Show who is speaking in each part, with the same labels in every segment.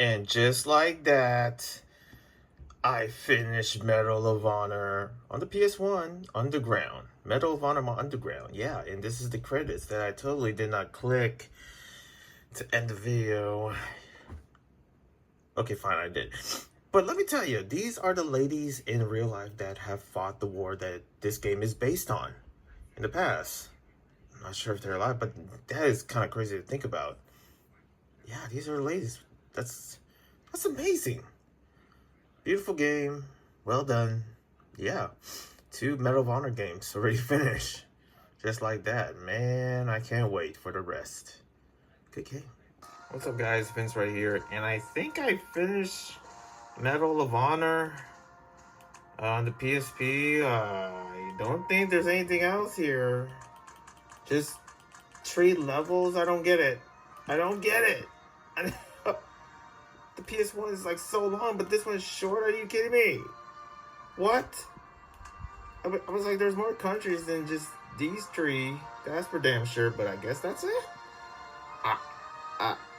Speaker 1: And just like that, I finished Medal of Honor on the PS1 Underground. Medal of Honor Underground. Yeah, and this is the credits that I totally did not click to end the video. Okay, fine, I did. But let me tell you, these are the ladies in real life that have fought the war that this game is based on in the past. I'm not sure if they're alive, but that is kind of crazy to think about. Yeah, these are ladies. That's amazing. Beautiful game. Well done. Yeah. 2 Medal of Honor games already finished. Just like that. Man, I can't wait for the rest. Good game. What's up, guys? Vince right here. And I think I finished Medal of Honor on the PSP. I don't think there's anything else here. Just 3 levels. I don't get it. I don't get it. The PS1 is like so long, but this one's short. Are you kidding me? What? I was like, there's more countries than just these 3. That's for damn sure. But I guess that's it.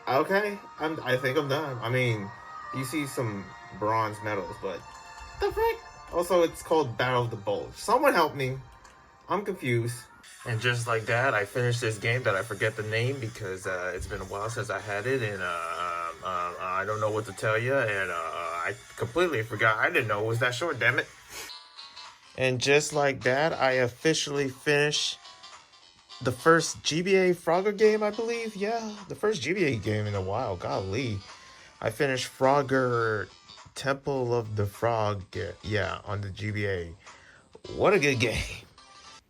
Speaker 1: Okay. I think I'm done. I mean, you see some bronze medals, but the frick? Also, it's called Battle of the Bulge. Someone help me. I'm confused. And just like that, I finished this game that I forget the name because it's been a while since I had it, and I don't know what to tell you, and I completely forgot. I didn't know it was that short, damn it. And just like that, I officially finished the first GBA Frogger game, I believe. Yeah, the first GBA game in a while. Golly. I finished Frogger Temple of the Frog, yeah, on the GBA. What a good game.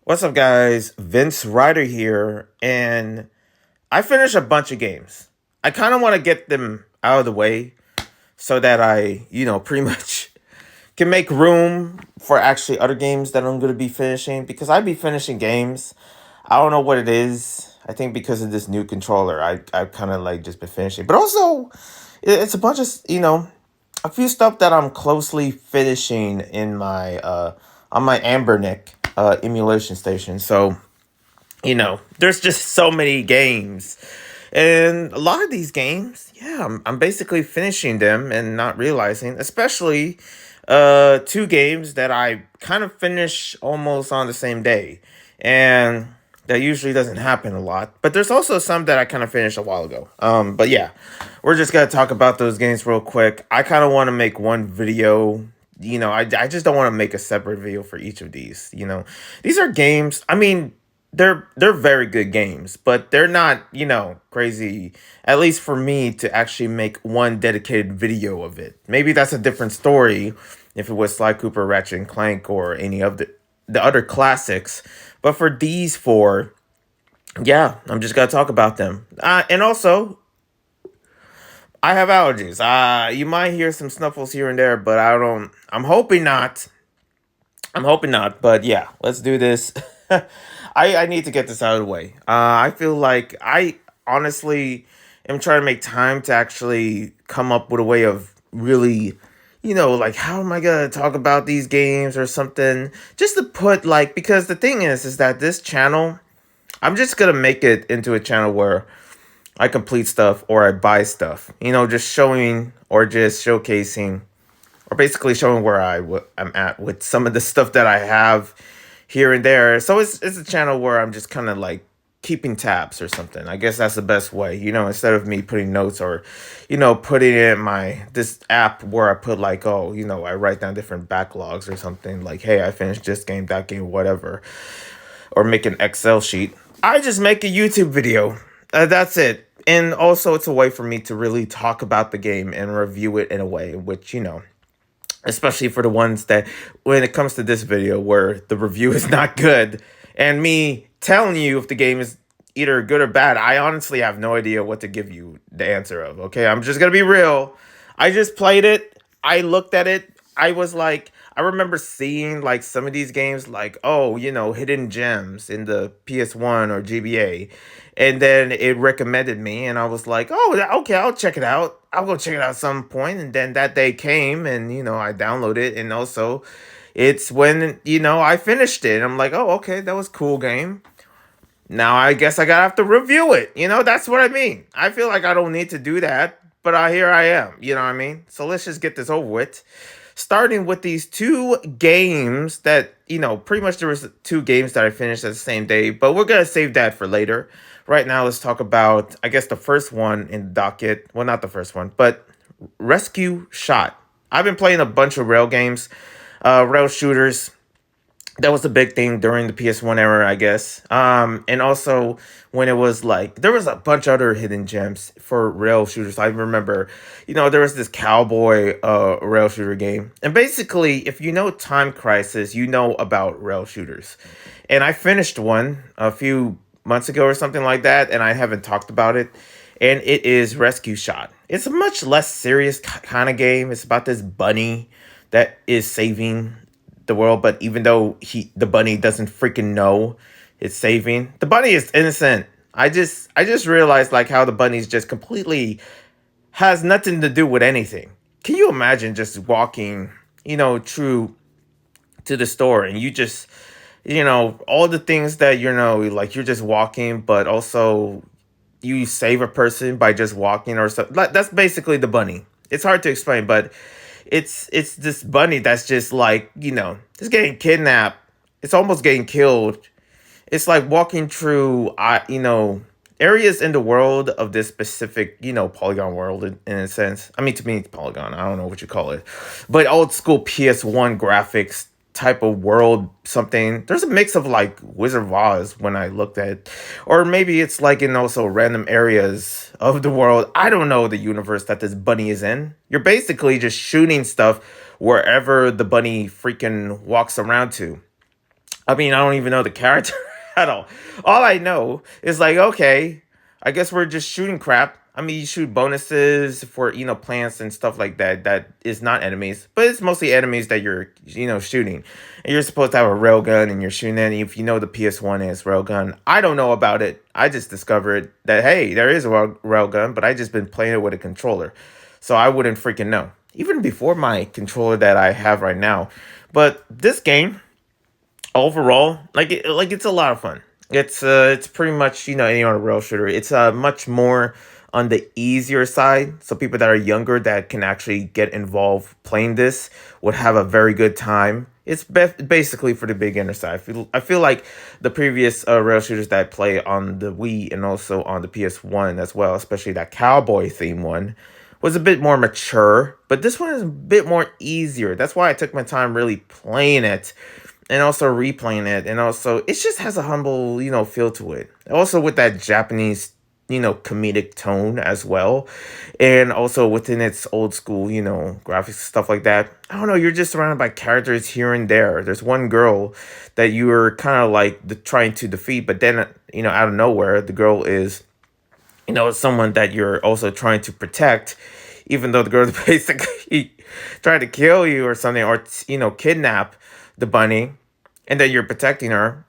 Speaker 1: What's up, guys? Vince Ryder here, and I finished a bunch of games. I kind of want to get them out of the way so that I, pretty much can make room for actually other games that I'm going to be finishing, because I'd be finishing games. I don't know what it is. I think because of this new controller, I've kind of like just been finishing. But also, it's a bunch of, a few stuff that I'm closely finishing in my on my Ambernick emulation station. So, there's just so many games. And a lot of these games, yeah, I'm basically finishing them and not realizing, especially 2 games that I kind of finish almost on the same day. And that usually doesn't happen a lot. But there's also some that I kind of finished a while ago. But yeah, we're just going to talk about those games real quick. I kind of want to make one video. I just don't want to make a separate video for each of these. These are games. I mean, they're very good games, but they're not, crazy, at least for me, to actually make one dedicated video of it. Maybe that's a different story if it was Sly Cooper, Ratchet and Clank, or any of the other classics. But for these 4, yeah, I'm just gonna talk about them. And also, I have allergies. You might hear some snuffles here and there, but I'm hoping not. I'm hoping not, but yeah, let's do this. I need to get this out of the way. I feel like I honestly am trying to make time to actually come up with a way of really, like, how am I gonna talk about these games or something? Just to put, like, because the thing is that this channel, I'm just gonna make it into a channel where I complete stuff or I buy stuff. Just showing or just showcasing, or basically showing where I'm at with some of the stuff that I have here and there. So it's a channel where I'm just kind of like keeping tabs or something. I guess that's the best way, instead of me putting notes or, putting it in this app where I put like, oh, I write down different backlogs or something like, hey, I finished this game, that game, whatever, or make an Excel sheet. I just make a YouTube video. That's it. And also it's a way for me to really talk about the game and review it in a way which, especially for the ones that, when it comes to this video where the review is not good, and me telling you if the game is either good or bad, I honestly have no idea what to give you the answer of, okay? I'm just gonna be real. I just played it. I looked at it. I was like, I remember seeing like some of these games like, oh, hidden gems in the PS1 or GBA. And then it recommended me, and I was like, oh, okay, I'll check it out. I'll go check it out at some point. And then that day came, and, I downloaded it. And also, it's when, I finished it. I'm like, oh, okay, that was a cool game. Now I guess I gotta have to review it. That's what I mean. I feel like I don't need to do that, but here I am. You know what I mean? So let's just get this over with. Starting with these two games that, pretty much there was two games that I finished at the same day, but we're gonna save that for later. Right now, let's talk about, I guess, the first one in the docket. Well, not the first one, but Rescue Shot. I've been playing a bunch of rail games, rail shooters. That was a big thing during the PS1 era, I guess. And also when it was like there was a bunch of other hidden gems for rail shooters. I remember, there was this cowboy rail shooter game. And basically, if you know Time Crisis, you know about rail shooters. And I finished one a few months ago or something like that, and I haven't talked about it. And it is Rescue Shot. It's a much less serious kind of game. It's about this bunny that is saving the world, but even though the bunny doesn't freaking know it's saving, the bunny is innocent. I just realized like how the bunny's just completely has nothing to do with anything. Can you imagine just walking, through to the store and you just, all the things that like you're just walking, but also you save a person by just walking or something. Like, that's basically the bunny. It's hard to explain, but it's this bunny that's just like, it's getting kidnapped. It's almost getting killed. It's like walking through, areas in the world of this specific, polygon world in a sense. I mean, to me, it's polygon. I don't know what you call it. But old school PS1 graphics type of world something. There's a mix of like Wizard of Oz when I looked at it. Or maybe it's like in also random areas of the world. I don't know the universe that this bunny is in. You're basically just shooting stuff wherever the bunny freaking walks around to. I mean, I don't even know the character at all. All I know is like, okay, I guess we're just shooting crap. I mean, you shoot bonuses for, plants and stuff like that. That is not enemies, but it's mostly enemies that you're, shooting. And you're supposed to have a railgun and you're shooting it. And if you know the PS1 is railgun, I don't know about it. I just discovered that, hey, there is a railgun, but I just been playing it with a controller. So I wouldn't freaking know. Even before my controller that I have right now. But this game, overall, it's a lot of fun. It's pretty much, any other rail shooter. It's much more on the easier side. So people that are younger that can actually get involved playing this would have a very good time. It's basically for the beginner side. I feel like the previous rail shooters that I play on the Wii and also on the PS1 as well, especially that cowboy theme one, was a bit more mature. But this one is a bit more easier. That's why I took my time really playing it and also replaying it. And also, it just has a humble, feel to it. Also with that Japanese comedic tone as well. And also within its old school, graphics, stuff like that. I don't know, you're just surrounded by characters here and there. There's one girl that you were kind of like trying to defeat, but then, out of nowhere, the girl is, someone that you're also trying to protect, even though the girl is basically trying to kill you or something, or, kidnap the bunny, and then you're protecting her.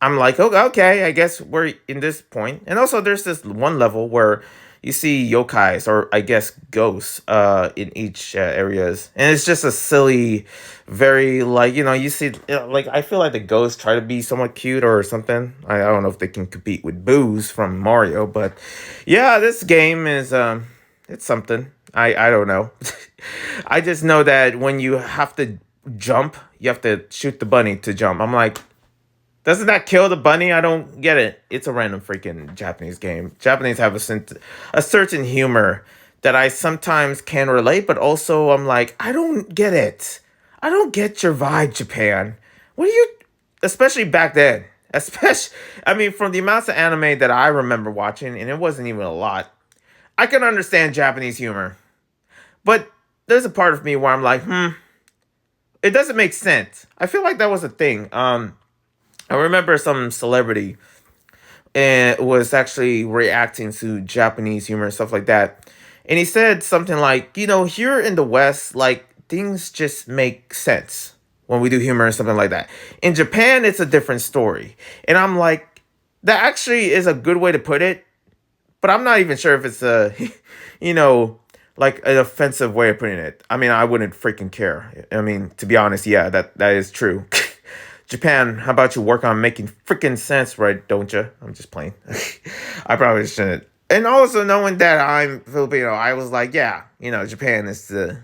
Speaker 1: I'm like, oh, okay, I guess we're in this point. And also, there's this one level where you see yokais, or I guess ghosts, in each areas, and it's just a silly, very like you see like I feel like the ghosts try to be somewhat cute or something. I don't know if they can compete with Boo's from Mario, but yeah, this game is it's something. I don't know. I just know that when you have to jump, you have to shoot the bunny to jump. I'm like, doesn't that kill the bunny? I don't get it. It's a random freaking Japanese game. Japanese have a certain humor that I sometimes can relate, but also I'm like, I don't get it. I don't get your vibe, Japan. What are you, especially back then, I mean, from the amounts of anime that I remember watching, and it wasn't even a lot, I can understand Japanese humor. But there's a part of me where I'm like, it doesn't make sense. I feel like that was a thing. I remember some celebrity was actually reacting to Japanese humor and stuff like that. And he said something like, here in the West, like, things just make sense when we do humor and something like that. In Japan, it's a different story. And I'm like, that actually is a good way to put it. But I'm not even sure if it's a, like an offensive way of putting it. I mean, I wouldn't freaking care. I mean, to be honest, yeah, that is true. Japan, how about you work on making freaking sense, right? Don't you? I'm just playing. I probably shouldn't And also knowing that I'm Filipino, I was like, yeah, Japan is the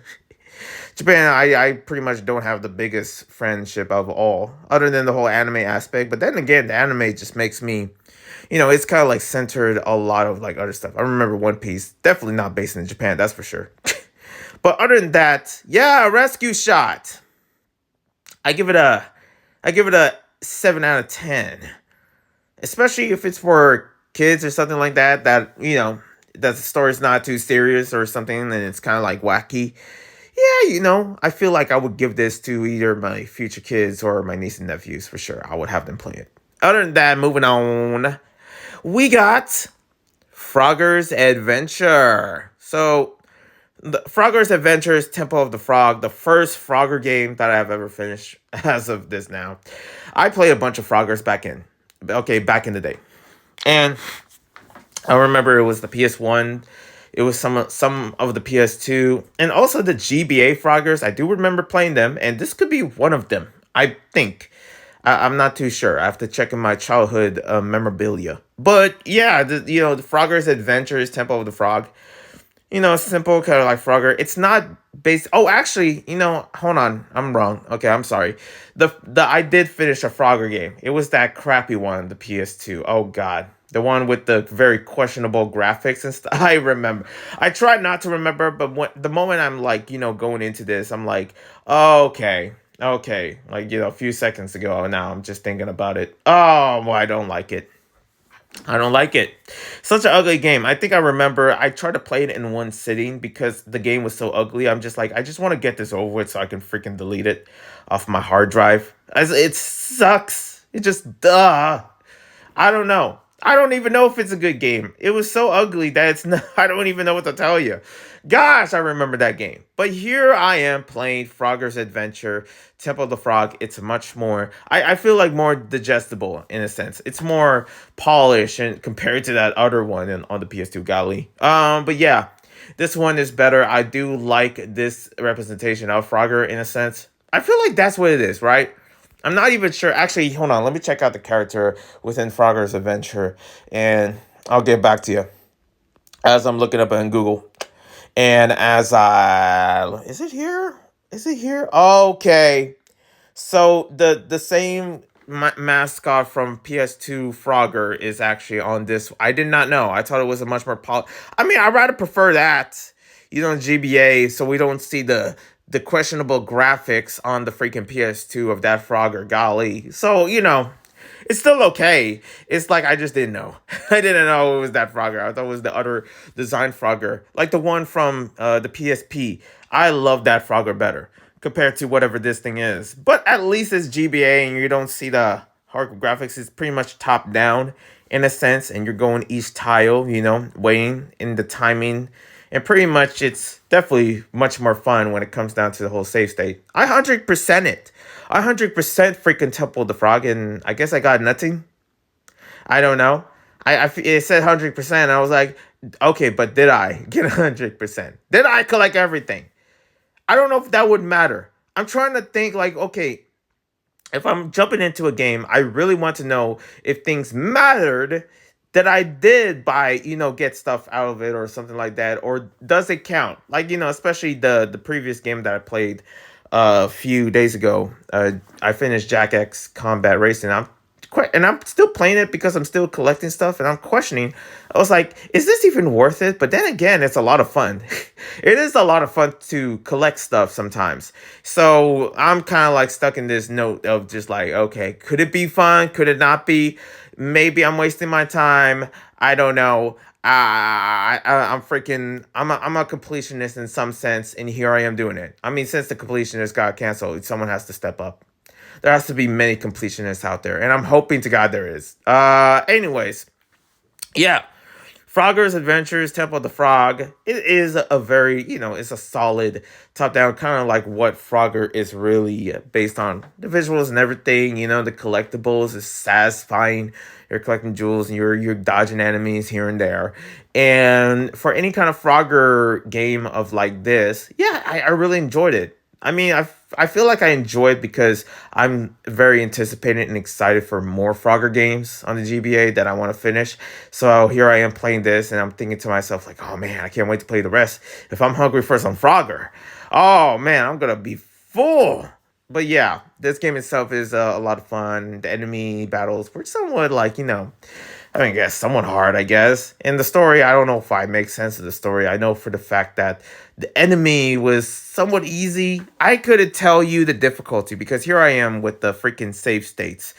Speaker 1: Japan. I pretty much don't have the biggest friendship of all, other than the whole anime aspect. But then again, the anime just makes me, it's kind of like centered a lot of like other stuff. I remember One Piece, definitely not based in Japan, that's for sure. But other than that, yeah, Rescue Shot. I give it a, I give it a 7 out of 10, especially if it's for kids or something like that. That the story's not too serious or something, and it's kind of like wacky. Yeah, I feel like I would give this to either my future kids or my niece and nephews for sure. I would have them play it. Other than that, moving on, we got Frogger's Adventure. So, the Frogger's Adventure is Temple of the Frog, the first Frogger game that I've ever finished as of this now. I played a bunch of Froggers back in the day. And I remember it was the PS1. It was some of the PS2 and also the GBA Froggers. I do remember playing them, and this could be one of them. I think. I'm not too sure. I have to check in my childhood memorabilia. But yeah, the Frogger's Adventure is Temple of the Frog. Simple kind of like Frogger. It's not based. Oh, actually, hold on. I'm wrong. Okay, I'm sorry. The I did finish a Frogger game. It was that crappy one, the PS2. Oh God, the one with the very questionable graphics and stuff. I remember. I tried not to remember, but the moment I'm like, going into this, I'm like, oh, okay. Like a few seconds ago. Now I'm just thinking about it. Oh, well, I don't like it. I don't like it. Such an ugly game. I think I remember I tried to play it in one sitting because the game was so ugly. I'm just like, I just want to get this over with so I can freaking delete it off my hard drive. As it sucks. It just I don't know. I don't even know if it's a good game. It was so ugly that it's not, I don't even know what to tell you. Gosh, I remember that game. But here I am playing Frogger's Adventure, Temple of the Frog. It's much more, I feel like more digestible in a sense. It's more polished and compared to that other one on the PS2 Golly. But yeah, this one is better. I do like this representation of Frogger in a sense. I feel like that's what it is, right? I'm not even sure. Actually, hold on. Let me check out the character within Frogger's Adventure, and I'll get back to you as I'm looking up on Google. And is it here? Is it here? Okay. So the same mascot from PS2 Frogger is actually on this. I did not know. I thought it was a much more I mean, I'd rather prefer that, GBA, so we don't see the questionable graphics on the freaking PS2 of that Frogger. Golly. So, it's still okay. It's like I just didn't know. I didn't know it was that Frogger. I thought it was the other design Frogger, like the one from the PSP. I love that Frogger better compared to whatever this thing is. But at least it's GBA, and you don't see the hard graphics. It's pretty much top down in a sense, and you're going each tile, weighing in the timing. And pretty much it's definitely much more fun when it comes down to the whole save state. I 100% it. I 100% freaking Temple of the Frog, and I guess I got nothing. I don't know. It said 100%. I was like, okay, but did I get 100%? Did I collect everything? I don't know if that would matter. I'm trying to think like, okay, if I'm jumping into a game, I really want to know if things mattered that I did buy, get stuff out of it or something like that, or does it count? Like, especially the previous game that I played a few days ago. I finished Jack X Combat Racing. I'm still playing it because I'm still collecting stuff, and I'm questioning. I was like, is this even worth it? But then again, it's a lot of fun. It is a lot of fun to collect stuff sometimes. So I'm kind of like stuck in this note of just like, okay, could it be fun? Could it not be? Maybe I'm wasting my time. I don't know. I'm a completionist in some sense, and here I am doing it. I mean, since the completionist got canceled, someone has to step up. There has to be many completionists out there, and I'm hoping to God there is. Anyways, yeah. Frogger's Adventures, Temple of the Frog. It is a very, it's a solid top-down, kind of like what Frogger is really based on. The visuals and everything, the collectibles is satisfying. You're collecting jewels and you're dodging enemies here and there. And for any kind of Frogger game of like this, yeah, I really enjoyed it. I mean, I feel like I enjoy it because I'm very anticipated and excited for more Frogger games on the GBA that I want to finish. So here I am playing this, and I'm thinking to myself like, oh man, I can't wait to play the rest. If I'm hungry for some Frogger, oh man, I'm gonna be full. But yeah, this game itself is a lot of fun. The enemy battles were somewhat like, I mean, I guess somewhat hard, I guess. In the story, I don't know if I make sense of the story. I know for the fact that the enemy was somewhat easy. I couldn't tell you the difficulty because here I am with the freaking save states.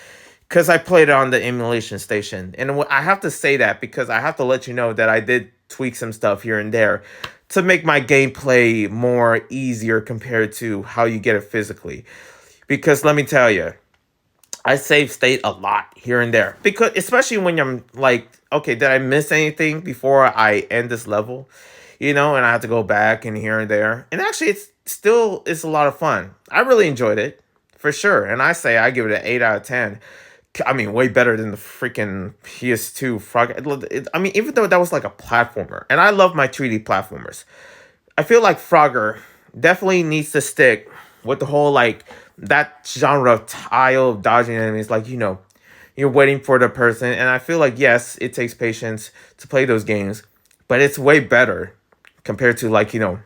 Speaker 1: Because I played it on the emulation station. And I have to say that because I have to let you know that I did tweak some stuff here and there to make my gameplay more easier compared to how you get it physically. Because let me tell you, I save state a lot here and there because especially when I'm like, okay, did I miss anything before I end this level? And I have to go back and here and there. And actually it's a lot of fun. I really enjoyed it for sure. And I give it an 8 out of 10. I mean, way better than the freaking PS2 Frog. I mean, even though that was like a platformer, and I love my 3D platformers, I feel like Frogger definitely needs to stick with the whole like that genre of tile dodging enemies. Like, you're waiting for the person. And I feel like, yes, it takes patience to play those games, but it's way better compared to like, at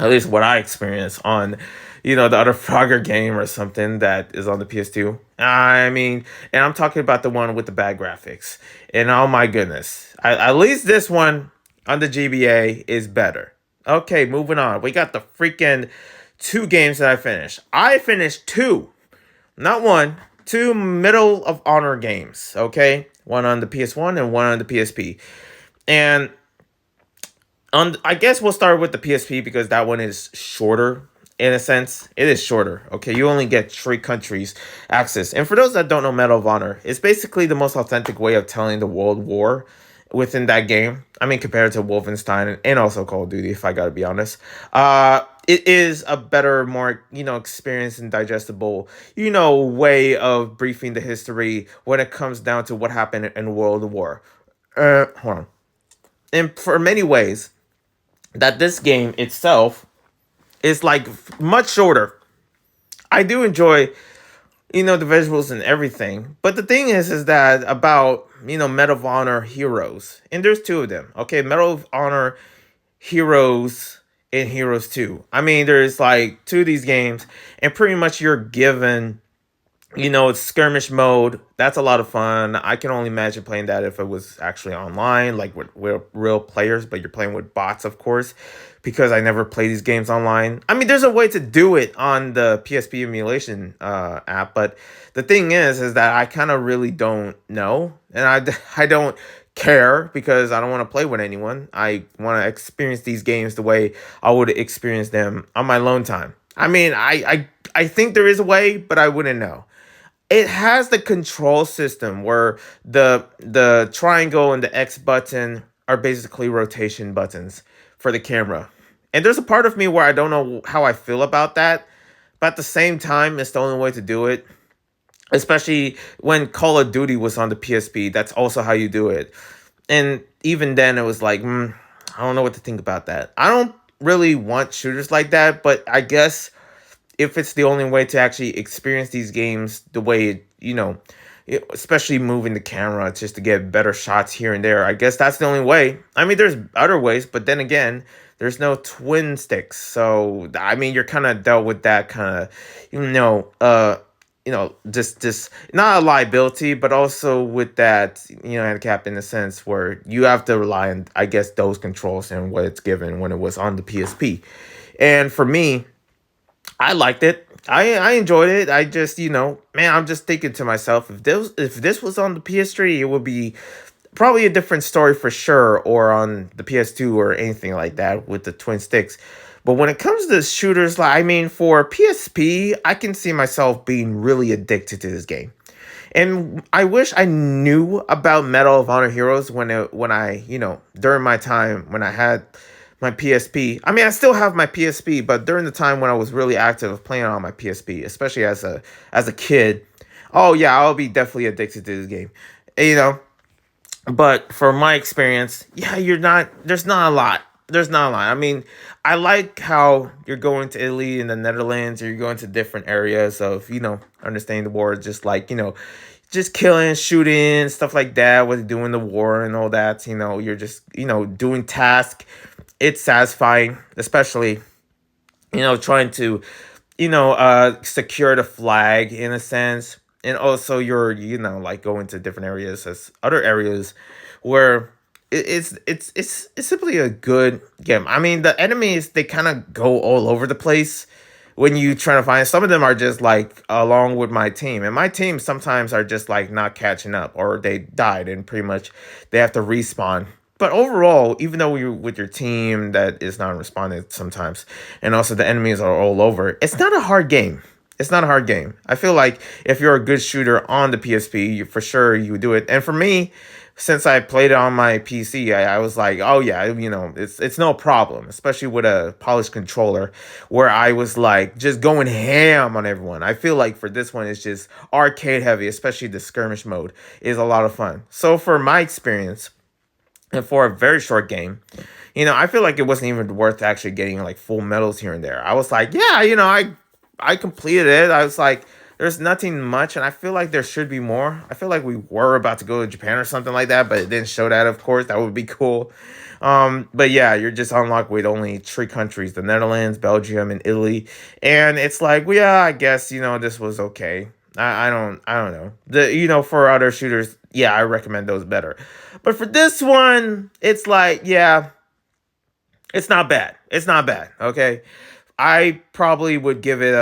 Speaker 1: least what I experienced on, the other Frogger game or something that is on the PS2. I mean, and I'm talking about the one with the bad graphics. And oh my goodness, at least this one on the GBA is better. Okay, moving on. We got the freaking 2 games that I finished. I finished 2, not 1, 2 Medal of Honor games. Okay, one on the PS1 and one on the PSP. And I guess we'll start with the PSP because that one is shorter. In a sense, it is shorter. Okay, you only get 3 countries access. And for those that don't know Medal of Honor, it's basically the most authentic way of telling the World War within that game. I mean, compared to Wolfenstein and also Call of Duty, if I gotta be honest. It is a better, more, experienced and digestible, way of briefing the history when it comes down to what happened in World War. Hold on. And for many ways, that this game itself is like much shorter. I do enjoy, the visuals and everything. But the thing is that about, Medal of Honor Heroes. And there's 2 of them. Okay, Medal of Honor Heroes and Heroes 2. I mean, there's like 2 of these games. And pretty much you're given, it's skirmish mode. That's a lot of fun. I can only imagine playing that if it was actually online, like with real players. But you're playing with bots, of course. Because I never play these games online. I mean, there's a way to do it on the PSP emulation app, but the thing is that I kind of really don't know, and I don't care because I don't want to play with anyone. I want to experience these games the way I would experience them on my alone time. I mean, I think there is a way, but I wouldn't know. It has the control system where the triangle and the X button are basically rotation buttons for the camera. And there's a part of me where I don't know how I feel about that. But at the same time, it's the only way to do it. Especially when Call of Duty was on the PSP. That's also how you do it. And even then, it was like, I don't know what to think about that. I don't really want shooters like that. But I guess if it's the only way to actually experience these games the way, especially moving the camera just to get better shots here and there, I guess that's the only way. I mean, there's other ways, but then again, there's no twin sticks. So, I mean, you're kind of dealt with that kind of, just not a liability, but also with that, handicap in the sense where you have to rely on, I guess, those controls and what it's given when it was on the PSP. And for me, I liked it. I enjoyed it. I just, man, I'm just thinking to myself, if this was on the PS3, it would be probably a different story for sure, or on the PS2 or anything like that with the twin sticks. But when it comes to shooters, like, I mean, for PSP, I can see myself being really addicted to this game. And I wish I knew about Medal of Honor Heroes when I, during my time when I had my PSP. I mean, I still have my PSP, but during the time when I was really active playing on my PSP, especially as a kid, oh yeah, I'll be definitely addicted to this game. But from my experience, yeah, there's not a lot. there's not a lot. I mean, I like how you're going to Italy and the Netherlands, or you're going to different areas of, understanding the war, just like, just killing, shooting, stuff like that, with doing the war and all that. You're just, doing tasks. It's satisfying, especially, trying to, secure the flag in a sense. And also you're, like going to different areas as other areas where it's simply a good game. I mean, the enemies, they kind of go all over the place when you try to find. Some of them are just like along with my team, and my team sometimes are just like not catching up, or they died and pretty much they have to respawn. But overall, even though you're with your team that is not responding sometimes, and also the enemies are all over, it's not a hard game. It's not a hard game. I feel like if you're a good shooter on the PSP, for sure you would do it. And for me, since I played it on my PC, I was like, oh yeah, it's no problem, especially with a polished controller, where I was like just going ham on everyone. I feel like for this one, it's just arcade heavy, especially the skirmish mode is a lot of fun. So for my experience, and for a very short game, I feel like it wasn't even worth actually getting like full medals here and there. I was like, yeah, I completed it. I was like, there's nothing much, and I feel like there should be more. I feel like we were about to go to Japan or something like that, but it didn't show that, of course. That would be cool. But yeah, you're just unlocked with only 3 countries: the Netherlands, Belgium, and Italy. And it's like, well, yeah, I guess, this was okay. I don't know. For other shooters, yeah, I recommend those better. But for this one, it's like, yeah, it's not bad. It's not bad. Okay. I probably would give it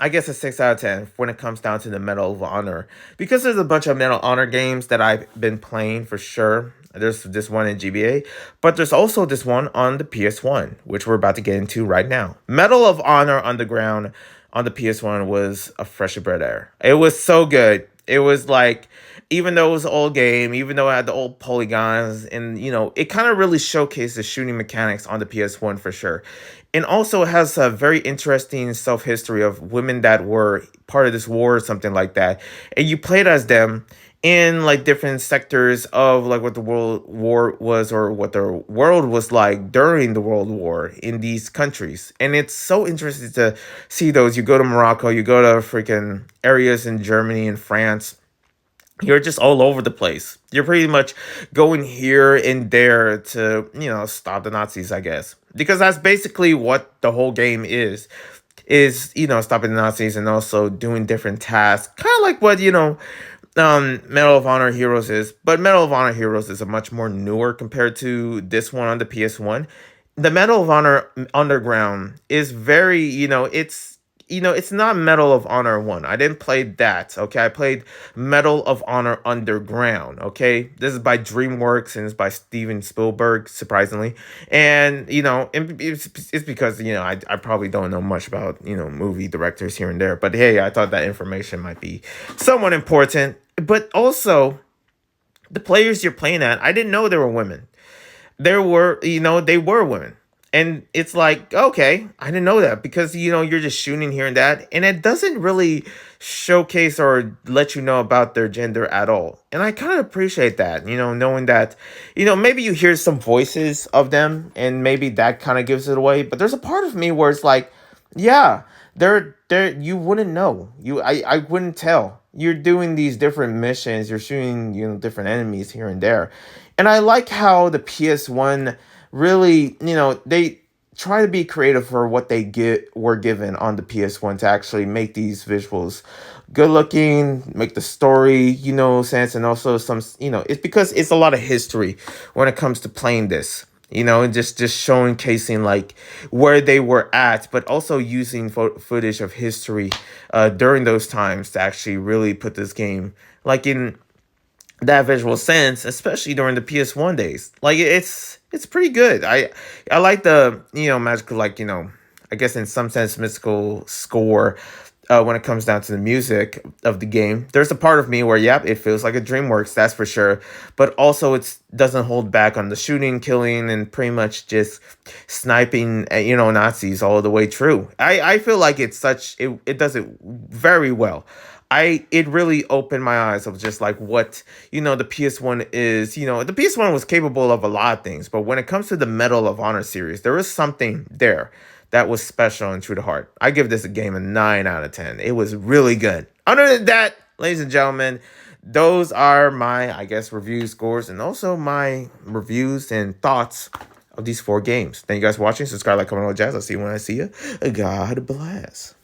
Speaker 1: I guess a 6 out of 10 when it comes down to the Medal of Honor, because there's a bunch of Medal of Honor games that I've been playing for sure. There's this one in GBA, but there's also this one on the PS1, which we're about to get into right now. Medal of Honor Underground on the PS1 was a fresh breath of air. It was so good. It was like, even though it was an old game, even though it had the old polygons, and it kind of really showcased the shooting mechanics on the PS1 for sure. And also it has a very interesting self-history of women that were part of this war or something like that. And you played as them in like different sectors of like what the World War was, or what the world was like during the World War in these countries. And it's so interesting to see those. You go to Morocco, you go to freaking areas in Germany and France. You're just all over the place. You're pretty much going here and there to, stop the Nazis, I guess. Because that's basically what the whole game is, stopping the Nazis and also doing different tasks. Kind of like what, Medal of Honor Heroes is. But Medal of Honor Heroes is a much more newer compared to this one on the PS1. The Medal of Honor Underground is very, it's not Medal of Honor 1. I didn't play that, okay? I played Medal of Honor Underground, okay? This is by DreamWorks, and it's by Steven Spielberg, surprisingly. And, it's because, I probably don't know much about, movie directors here and there. But hey, I thought that information might be somewhat important. But also, the players you're playing at, I didn't know they were women. They were women. And it's like, okay, I didn't know that, because, you're just shooting here and that. And it doesn't really showcase or let you know about their gender at all. And I kind of appreciate that, knowing that, maybe you hear some voices of them and maybe that kind of gives it away. But there's a part of me where it's like, yeah, they're you wouldn't know. I wouldn't tell. You're doing these different missions. You're shooting, different enemies here and there. And I like how the PS1 really, they try to be creative for what they were given on the PS1 to actually make these visuals good looking, make the story, sense, and also some, it's because it's a lot of history when it comes to playing this, and just showcasing like where they were at, but also using footage of history during those times to actually really put this game like in that visual sense, especially during the PS1 days. Like it's pretty good. I like the magical, like, I guess in some sense mystical score when it comes down to the music of the game. There's a part of me where, yep, it feels like a DreamWorks, that's for sure. But also it doesn't hold back on the shooting, killing, and pretty much just sniping, Nazis all the way through. I feel like it does it very well. it really opened my eyes of just like what, the PS1 is. The PS1 was capable of a lot of things, but when it comes to the Medal of Honor series, there was something there that was special and true to heart. I give this a game a 9 out of 10. It was really good. Other than that, ladies and gentlemen, those are my, I guess, review scores and also my reviews and thoughts of these 4 games. Thank you guys for watching. Subscribe, like, comment, all that jazz. I'll see you when I see you. God bless.